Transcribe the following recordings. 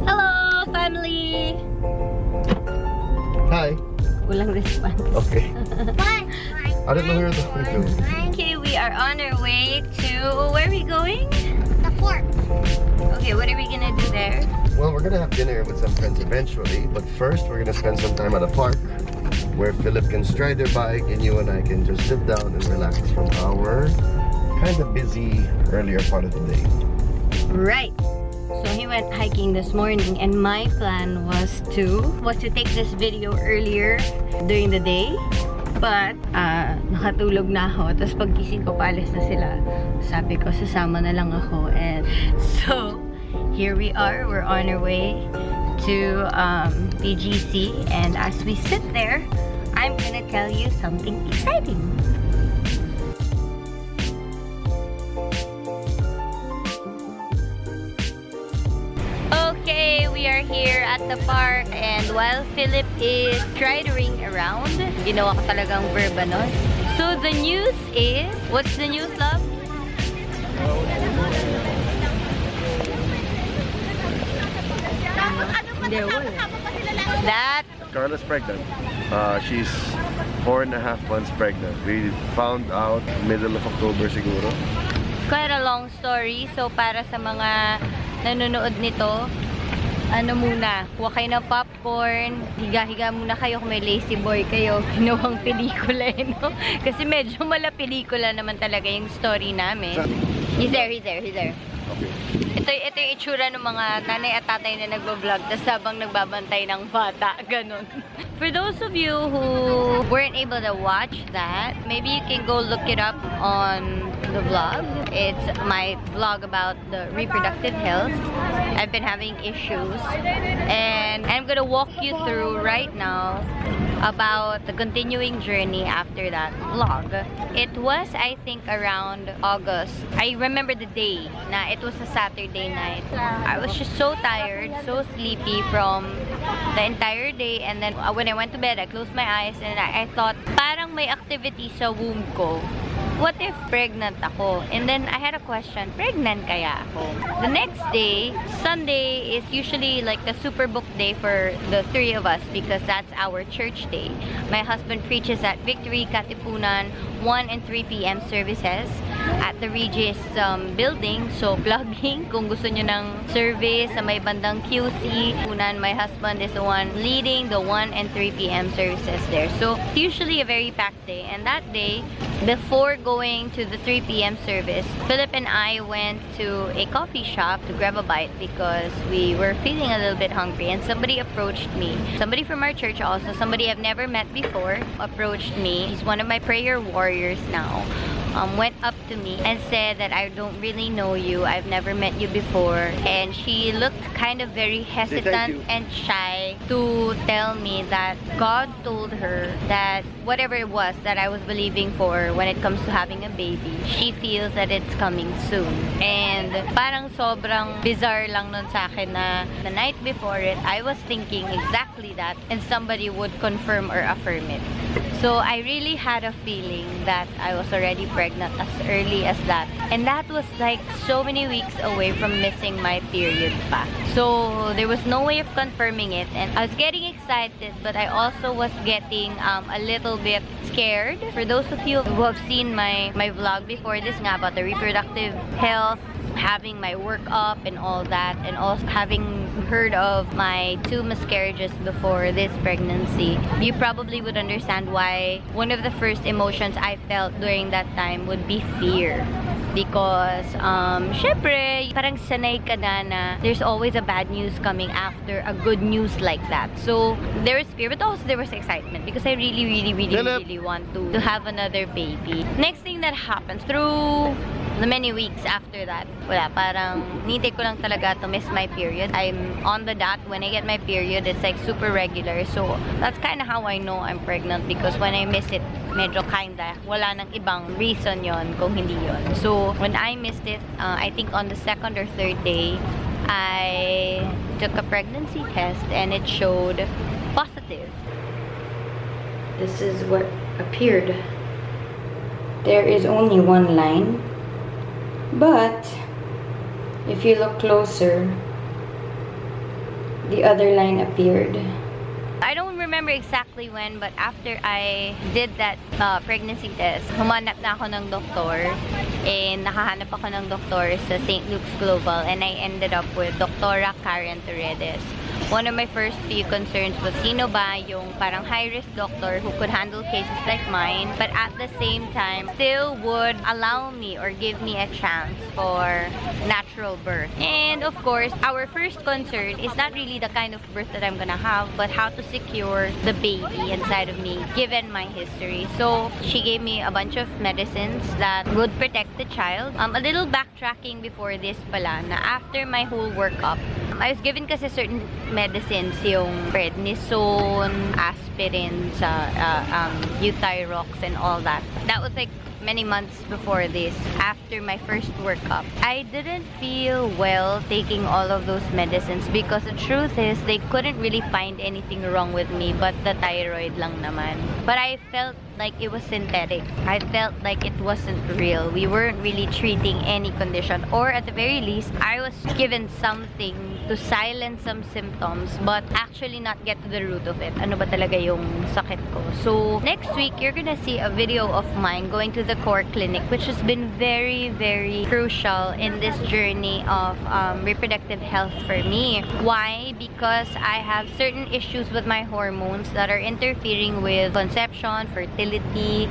Hello, family! Hi. Walang response. Okay. I don't know where the phone goes. Okay, we are on our way to... Where are we going? The fort. Okay, what are we gonna do there? Well, we're gonna have dinner with some friends eventually, but first we're gonna spend some time at a park where Philip can stride their bike and you and I can just sit down and relax from our kind of busy earlier part of the day. Right. So he went hiking this morning and my plan was to take this video earlier during the day. But, nakatulog na ako. Tapos pagkising ko, paalis na sila. Sabi ko, sasama na lang ako. And so, here we are. We're on our way to PGC. And as we sit there, I'm gonna tell you something exciting. Okay, we are here at the park and while Philip is striding around, ginawa ko talagang verb nun. So the news is, what's the news, love? That Carla's pregnant. She's 4.5 months pregnant. We found out middle of October siguro. quite a long story. So para sa mga nanonood nito, ano muna, kuha kayo ng popcorn, higa-higa muna kayo kung may lazy boy kayo, ginawang pelikula no? Kasi medyo mala pelikula naman talaga yung story namin. He's there. Okay. Ito yung itsura ng mga nanay at tatay na nagbablog tas habang nagbabantay ng bata, ganun. For those of you who weren't able to watch that, maybe you can go look it up on the vlog. It's my vlog about the reproductive health. I've been having issues and I'm gonna walk you through right now about the continuing journey after that vlog. It was, I think, around August. I remember the day na it was a Saturday night. I was just so tired, so sleepy from the entire day, and then when I went to bed, I closed my eyes and I thought, parang may activity sa womb ko. What if pregnant ako? And then I had a question, pregnant kaya ako? The next day, Sunday, is usually like the super book day for the three of us because that's our church day. My husband preaches at Victory, Katipunan, 1 and 3 p.m. services at the Regis building. So, plugging kung gusto nyo ng service sa may bandang QC. Unan, my husband is the one leading the 1 and 3 p.m. services there. So, it's usually a very packed day. And that day, before going to the 3 p.m. service, Philip and I went to a coffee shop to grab a bite because we were feeling a little bit hungry and somebody approached me. Somebody from our church also, somebody I've never met before, approached me. He's one of my prayer warriors now. Went up to me and said that I don't really know you, I've never met you before, and she looked kind of very hesitant and shy to tell me that God told her that whatever it was that I was believing for when it comes to having a baby, she feels that it's coming soon. And parang sobrang bizarre lang nun sa akin na the night before it, I was thinking exactly that and somebody would confirm or affirm it. So I really had a feeling that I was already pregnant as early as that. And that was like so many weeks away from missing my period pa. So there was no way of confirming it. And I was getting excited, but I also was getting a little bit scared. For those of you who have seen my vlog before this nga about the reproductive health, having my work up and all that, and also having heard of my 2 miscarriages before this pregnancy, you probably would understand why one of the first emotions I felt during that time would be fear. Because, syempre, parang sanay ka na there's always a bad news coming after a good news like that. So, there was fear, but also there was excitement because I really want to have another baby. Next thing that happens, through the many weeks after that, wala, parang nintay ko lang talaga to miss my period. I'm on the dot. When I get my period, it's like super regular. So, that's kind of how I know I'm pregnant because when I miss it, medyo kinda, wala nang ibang reason yon kung hindi yon. So, when I missed it, I think on the 2nd or 3rd day, I took a pregnancy test and it showed positive. This is what appeared. There is only one line, but if you look closer, the other line appeared. I don't remember exactly when, but after I did that pregnancy test, humanap na ako ng doktor. And nakahanap ako ng doktor sa St. Luke's Global, and I ended up with Dr. Karen Torredes. One of my first few concerns was sino ba yung parang high-risk doctor who could handle cases like mine, but at the same time still would allow me or give me a chance for natural birth. And of course, our first concern is not really the kind of birth that I'm gonna have, but how to secure the baby inside of me given my history. So she gave me a bunch of medicines that would protect the child. A little backtracking before this pala, na after my whole workup, I was given kasi certain medicines, yung prednisone, aspirin, Euthyrox, and all that. That was like many months before this, after my first workup. I didn't feel well taking all of those medicines because the truth is they couldn't really find anything wrong with me but the thyroid lang naman. But I felt like it was synthetic. I felt like it wasn't real. We weren't really treating any condition, or at the very least, I was given something to silence some symptoms but actually not get to the root of it. Ano ba talaga yung sakit ko? So next week, you're gonna see a video of mine going to the core clinic, which has been very, very crucial in this journey of reproductive health for me. Why? Because I have certain issues with my hormones that are interfering with conception, fertility,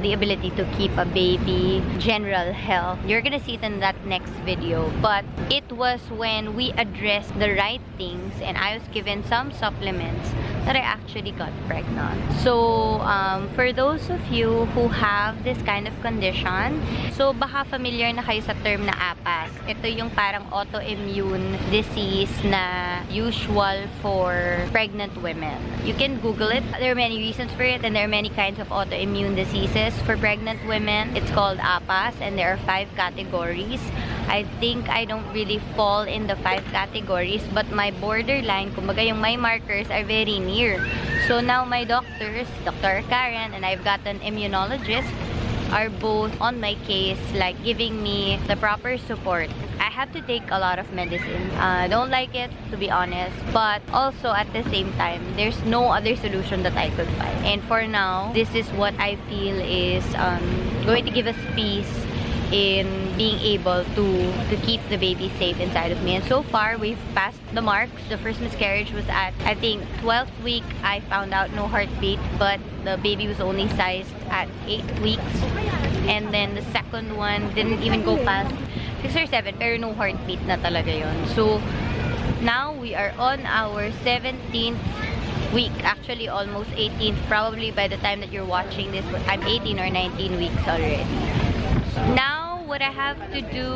the ability to keep a baby, general health. You're gonna see it in that next video. But it was when we addressed the right things and I was given some supplements that I actually got pregnant. So, for those of you who have this kind of condition, so baka familiar na kayo sa term na APAS. Ito yung parang autoimmune disease na usual for pregnant women. You can Google it. There are many reasons for it, and there are many kinds of autoimmune diseases for pregnant women. It's called APAS, and there are 5 categories. I think I don't really fall in the 5 categories, but my borderline, kumbaga yung my markers are very near. So now my doctors, Dr. Karen, and I've got an immunologist, are both on my case, like giving me the proper support. I have to take a lot of medicine. I don't like it, to be honest, but also at the same time, there's no other solution that I could find. And for now, this is what I feel is going to give us peace in being able to keep the baby safe inside of me. And so far, we've passed the marks. The first miscarriage was at, I think, 12th week. I found out no heartbeat, but the baby was only sized at 8 weeks. And then the second one didn't even go past 6 or 7, pero no heartbeat na talaga yun. So now we are on our 17th week, actually almost 18th. Probably by the time that you're watching this, I'm 18 or 19 weeks already. Now, what I have to do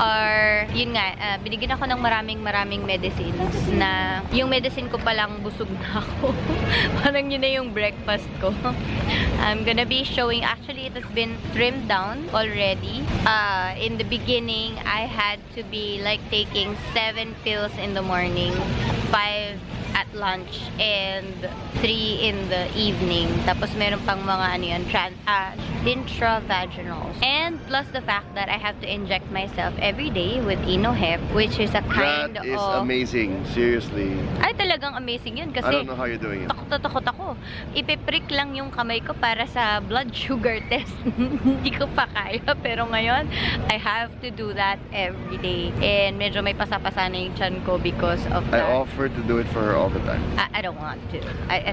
are, yun nga, binigyan ako ng maraming medicines na yung medicine ko palang busog na ako. Parang yun na yung breakfast ko. I'm gonna be showing, actually it has been trimmed down already. In the beginning, I had to be like taking 7 pills in the morning, 5 at lunch, and 3 in the evening. Tapos meron pang mga ano yun, intravaginals. And plus the fact that I have to inject myself every day with Inohep, which is a kind of... That is amazing, seriously. Ay, talagang amazing yun kasi... I don't know how you're doing it. Takot ako. Ipiprick lang yung kamay ko para sa blood sugar test. Hindi ko pa kaya, pero ngayon, I have to do that every day. And medyo may pasapasa na yung tiyan ko because of that. I offer to do it for her all the time. I don't want to. I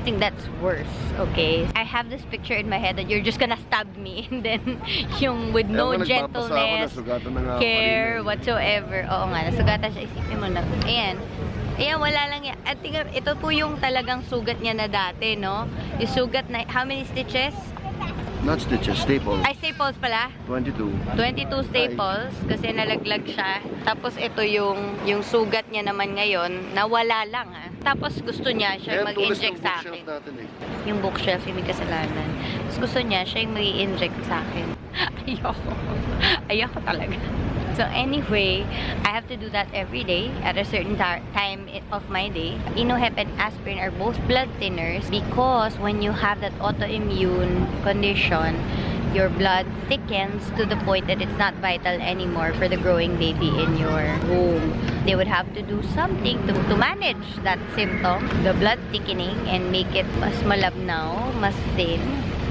think that's worse, okay? I have this picture in my head that you're just gonna stab me and then yung with no gentleness, care, whatsoever. Oo nga, nasugatan siya. Isipin mo na. Ayan. Ayan, wala lang yan. I think ito po yung talagang sugat niya na dati, no? Yung sugat na, how many stitches? Not stitches, staples. Ay, staples pala? 22. 22 staples kasi nalaglag siya. Tapos ito yung sugat niya naman ngayon, nawala lang ha. Tapos gusto niya siya mag-inject sa akin. Yung bookshelf, yung may kasalanan. Tapos gusto niya siya yung mag-inject sa akin. Ayoko talaga. So anyway, I have to do that every day at a certain time of my day. Inohep and aspirin are both blood thinners because when you have that autoimmune condition, your blood thickens to the point that it's not vital anymore for the growing baby in your womb. they would have to do something to manage that symptom, the blood thickening, and make it mas malabnaw, mas thin.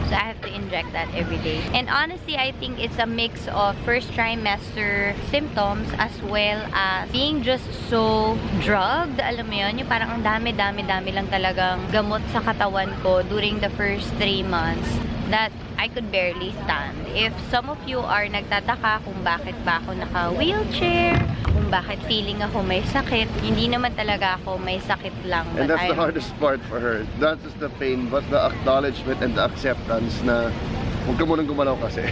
So I have to inject that every day. And honestly, I think it's a mix of first trimester symptoms as well as being just so drugged. Alam mo yun, yung parang ang dami lang talagang gamot sa katawan ko during the first 3 months that I could barely stand. If some of you are nagtataka kung bakit ba ako naka-wheelchair, kung bakit feeling ako may sakit, hindi naman talaga ako may sakit lang. And that's the hardest part for her. Not just the pain, but the acknowledgement and the acceptance na huwag ka munang gumalaw kasi.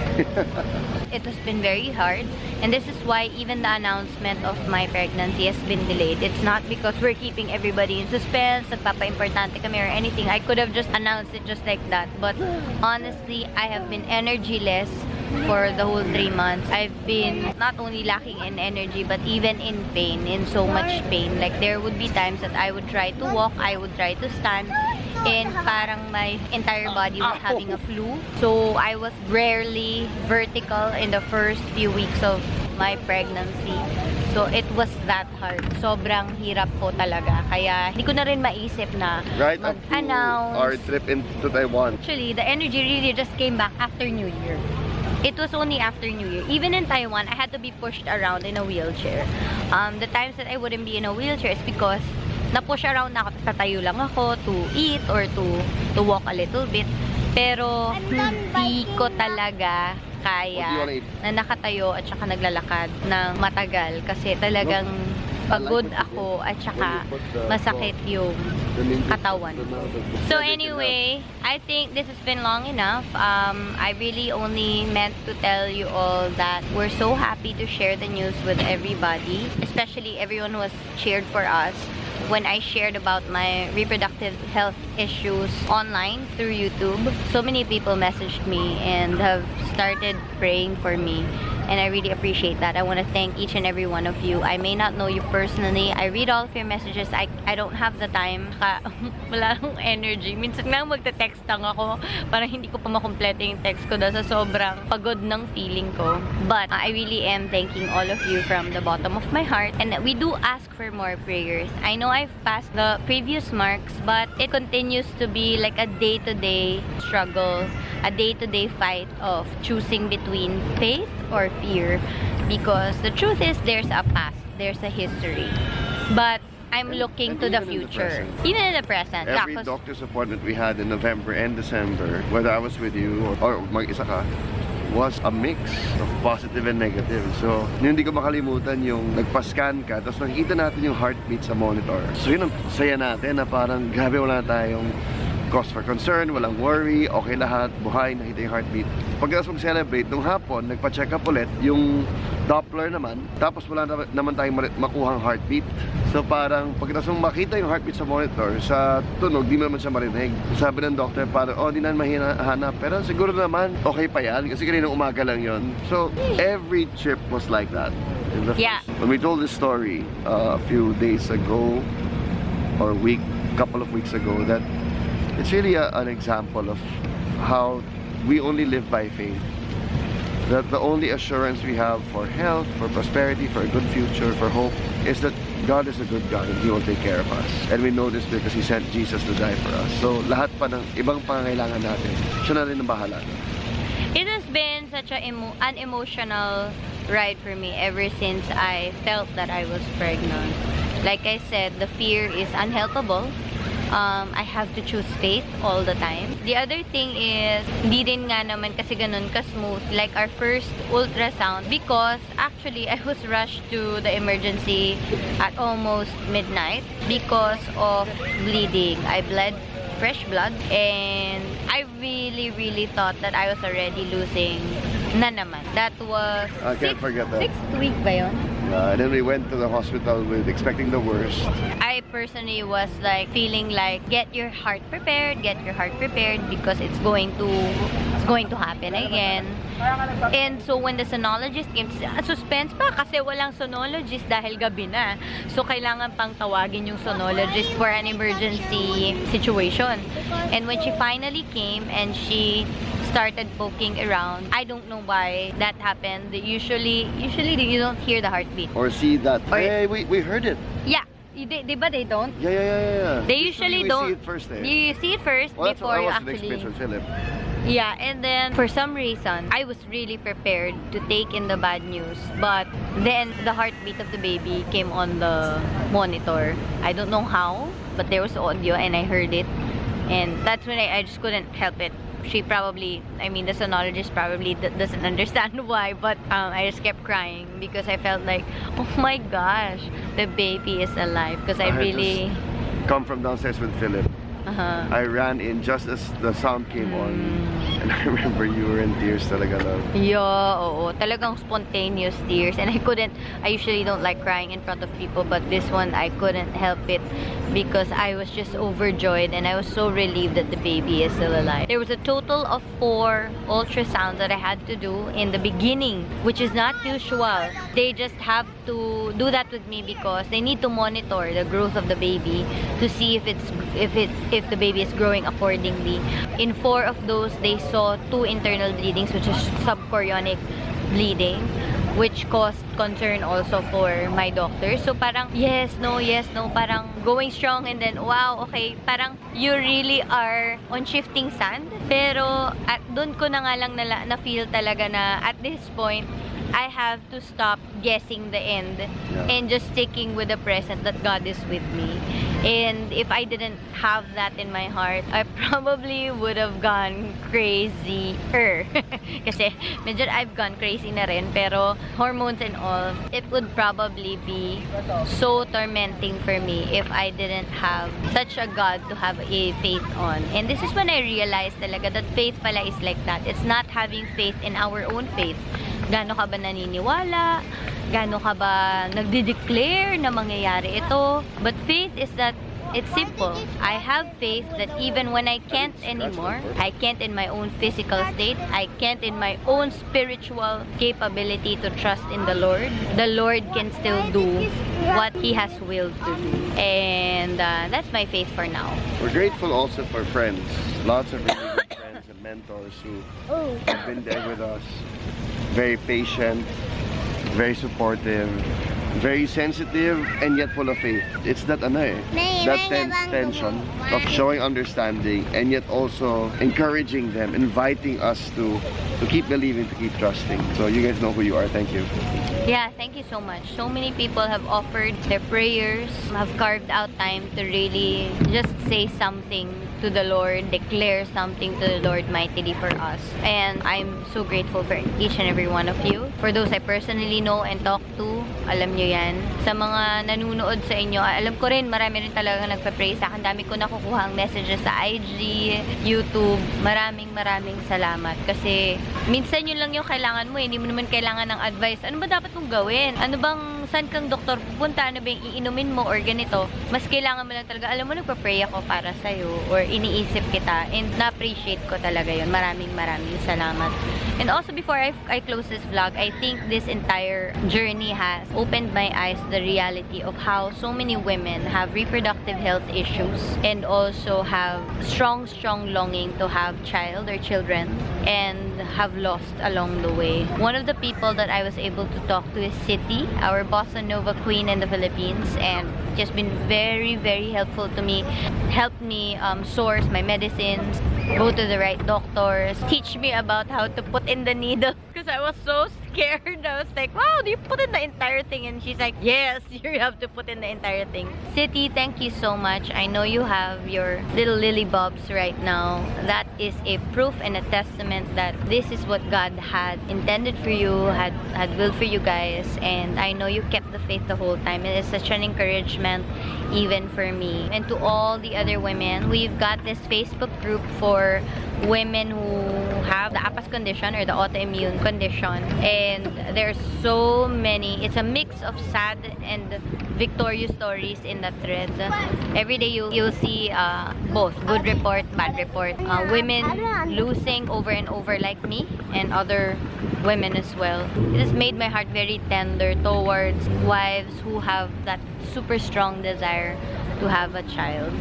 It has been very hard, and this is why even the announcement of my pregnancy has been delayed. It's not because we're keeping everybody in suspense, nagpapa-importante kami or anything. I could have just announced it just like that, but honestly, I have been energyless for the whole 3 months. I've been not only lacking in energy, but even in pain, in so much pain. Like, there would be times that I would try to walk, I would try to stand, and parang my entire body was having a flu. So I was rarely vertical in the first few weeks of my pregnancy. So it was that hard. Sobrang hirap po talaga. Kaya hindi ko na rin maisip na Right up to mag-announce. our trip into Taiwan. Actually, the energy really just came back after New Year. It was only after New Year. Even in Taiwan, I had to be pushed around in a wheelchair. The times that I wouldn't be in a wheelchair is because na-push around na ako, tatayo lang ako to eat or to walk a little bit. Pero hindi ko talaga kaya na nakatayo at saka naglalakad ng matagal kasi talagang pagod ako at saka masakit yung katawan. So anyway, I think this has been long enough. I really only meant to tell you all that we're so happy to share the news with everybody, especially everyone who has cheered for us when I shared about my reproductive health issues online through YouTube. So many people messaged me and have started praying for me, and I really appreciate that. I want to thank each and every one of you. I may not know you personally. I read all of your messages. I don't have the time. Wala akong energy. Minsan nga magte-text lang ako para hindi ko pa makumpleto yung text ko dahil sa sobrang pagod ng feeling ko. But I really am thanking all of you from the bottom of my heart, and we do ask for more prayers. I know I've passed the previous marks, but it continues to be like a day-to-day struggle, a day-to-day fight of choosing between faith or fear, because the truth is there's a past, there's a history, but I'm looking to the future. Even in the present. Every doctor's appointment we had in November and December, whether I was with you or mag-isa ka, was a mix of positive and negative. So, hindi ko makalimutan yung nagpa-scan ka, tapos nakikita natin yung heartbeat sa monitor. So, yun ang saya natin na parang grabe wala tayong cause for concern, walang worry, okay lahat, buhay, nakita yung heartbeat. Pagkatapos mag-celebrate, nung hapon, nagpa-check up ulit yung Doppler naman, tapos wala naman tayong makuhang heartbeat. So parang pagkatapos mong makita yung heartbeat sa monitor, sa tunog, di mo naman siya marinig. Sabi ng doctor, parang, oh, di na mahanap. Pero siguro naman, okay pa yan, kasi kanina umaga lang yon. So, every trip was like that. When we told this story a few days ago, or couple of weeks ago, that it's really an example of how we only live by faith. That the only assurance we have for health, for prosperity, for a good future, for hope, is that God is a good God and He will take care of us. And we know this because He sent Jesus to die for us. So lahat pa ng ibang pangangailangan natin, siya na rin ang bahala. It has been such an emotional ride for me ever since I felt that I was pregnant. Like I said, the fear is unhelpable. I have to choose faith all the time. The other thing is, hindi rin nga naman kasi ganun ka-smooth like our first ultrasound, because actually I was rushed to the emergency at almost midnight because of bleeding. I bled fresh blood, and I really thought that I was already losing na naman. That was I can't forget that. 6th week ba yun? And then we went to the hospital with expecting the worst. I personally was like feeling like get your heart prepared because it's going to happen again. And so when the sonologist came, suspense pa kasi walang sonologist dahil gabi na. So kailangan pang tawagin yung sonologist for an emergency situation. And when she finally came and she started poking around. I don't know why that happened. Usually you don't hear the heartbeat. Or see that. Or, hey, we heard it. Yeah. But they don't. Yeah. They usually we don't. see it first. You see it first Well, before you that was the actually. experience with Philip. Yeah, and then for some reason, I was really prepared to take in the bad news. But then the heartbeat of the baby came on the monitor. I don't know how, but there was audio and I heard it. And that's when I just couldn't help it. She probably, I mean, the sonologist probably doesn't understand why, but I just kept crying because I felt like, oh my gosh, the baby is alive. Because I really come from downstairs with Philip. I ran in just as the sound came on. And I remember you were in tears talaga. Yeah, oo. Talagang spontaneous tears. And I usually don't like crying in front of people, but this one, I couldn't help it because I was just overjoyed and I was so relieved that the baby is still alive. There was a total of 4 ultrasounds that I had to do in the beginning, which is not usual. They just have to do that with me because they need to monitor the growth of the baby to see if the baby is growing accordingly. In 4 of those, they saw 2 internal bleedings, which is subchorionic bleeding, which caused concern also for my doctor. So parang yes, no, parang going strong and then wow, okay, parang you really are on shifting sand. Pero at doon ko na nga lang na-feel talaga na at this point, I have to stop guessing the end and just sticking with the present that God is with me. And if I didn't have that in my heart, I probably would have gone crazier. Kasi medyo I've gone crazy na rin, pero hormones and all, it would probably be so tormenting for me if I didn't have such a God to have a faith on. And this is when I realized talaga that faith pala is like that. It's not having faith in our own faith. Gaano ka ba naniniwala? Gaano ka ba nagde-declare na mangyayari ito? But faith is that it's simple. I have faith that even when I can't anymore, I can't in my own physical state, I can't in my own spiritual capability to trust in the Lord can still do what He has willed to do. And that's my faith for now. We're grateful also for friends. Lots of really good friends and mentors who have been there with us. Very patient, very supportive, very sensitive, and yet full of faith. It's that tension of showing understanding and yet also encouraging them, inviting us to keep believing, to keep trusting. So you guys know who you are. Thank you. Yeah, thank you so much. So many people have offered their prayers, have carved out time to really just say something to the Lord, declare something to the Lord mightily for us. And I'm so grateful for each and every one of you. For those I personally know and talk to, alam nyo yan. Sa mga nanunood sa inyo, alam ko rin, marami rin talaga nagpa-pray sa akin. Dami ko nakukuha ang messages sa IG, YouTube. Maraming salamat. Kasi minsan yun lang yung kailangan mo. Hindi mo naman kailangan ng advice. Ano ba dapat mong gawin? Ano bang, saan kang doktor pupunta? Ano ba yung iinumin mo or ganito? Mas kailangan mo lang talaga, alam mo, nagpa-pray ako para sa'yo or iniisip kita and na-appreciate ko talaga yun. Maraming salamat. And also before I close this vlog, I think this entire journey has opened my eyes to the reality of how so many women have reproductive health issues and also have strong longing to have child or children and have lost along the way. One of the people that I was able to talk to is City, our Bossa Nova queen in the Philippines, and just been very helpful to me. Helped me source my medicines, go to the right doctors, teach me about how to put in the needle because I was so scared. I was like, wow, do you put in the entire thing? And she's like, yes, you have to put in the entire thing. City, thank you so much. I know you have your little lily bobs right now. That is a proof and a testament that this is what God had intended for you, had willed for you guys, and I know you kept the faith the whole time. It is such an encouragement even for me. And to all the other women, we've got this Facebook group for women who have the APAS condition or the autoimmune condition, and there's so many. It's a mix of sad and victorious stories in that thread. Every day you'll see both good report, bad report, women losing over and over like me and other women as well. It has made my heart very tender towards wives who have that super strong desire to have a child.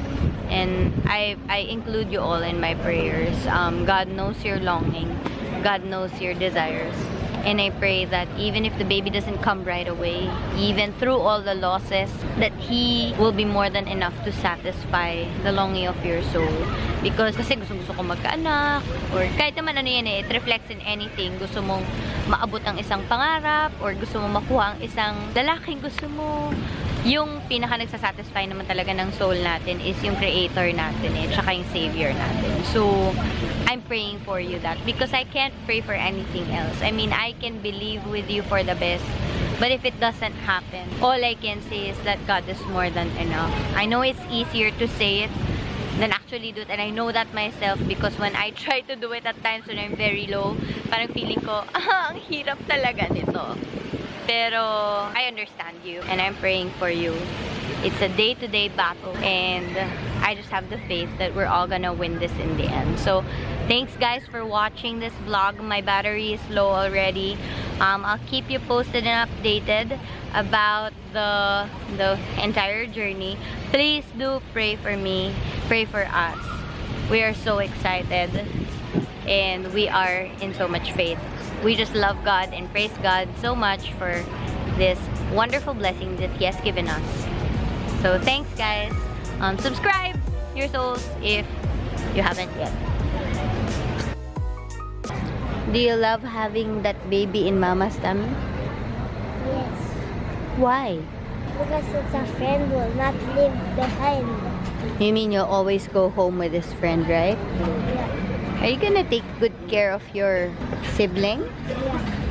And I include you all in my prayers. God knows your longing. God knows your desires. And I pray that even if the baby doesn't come right away, even through all the losses, that He will be more than enough to satisfy the longing of your soul. Because kasi gusto ko magkaanak, or kahit naman ano yan it reflects in anything. Gusto mong maabot ang isang pangarap, or gusto mong makuha ang isang lalaking gusto mo. Yung pinaka nagsasatisfy naman talaga ng soul natin is yung Creator natin tsaka yung Savior natin. So, I'm praying for you that because I can't pray for anything else. I mean, I can believe with you for the best. But if it doesn't happen, all I can say is that God is more than enough. I know it's easier to say it than actually do it. And I know that myself because when I try to do it at times when I'm very low, parang feeling ko, ang hirap talaga nito. Pero, I understand you and I'm praying for you. It's a day-to-day battle and I just have the faith that we're all gonna win this in the end. So, thanks guys for watching this vlog. My battery is low already. I'll keep you posted and updated about the entire journey. Please do pray for me. Pray for us. We are so excited and we are in so much faith. We just love God and praise God so much for this wonderful blessing that He has given us. So thanks guys. Subscribe your souls if you haven't yet. Do you love having that baby in Mama's tummy? Yes, Why? because it's a friend will not leave behind. You mean you'll always go home with this friend, right? Yeah. Are you gonna take good care of your sibling? Yeah.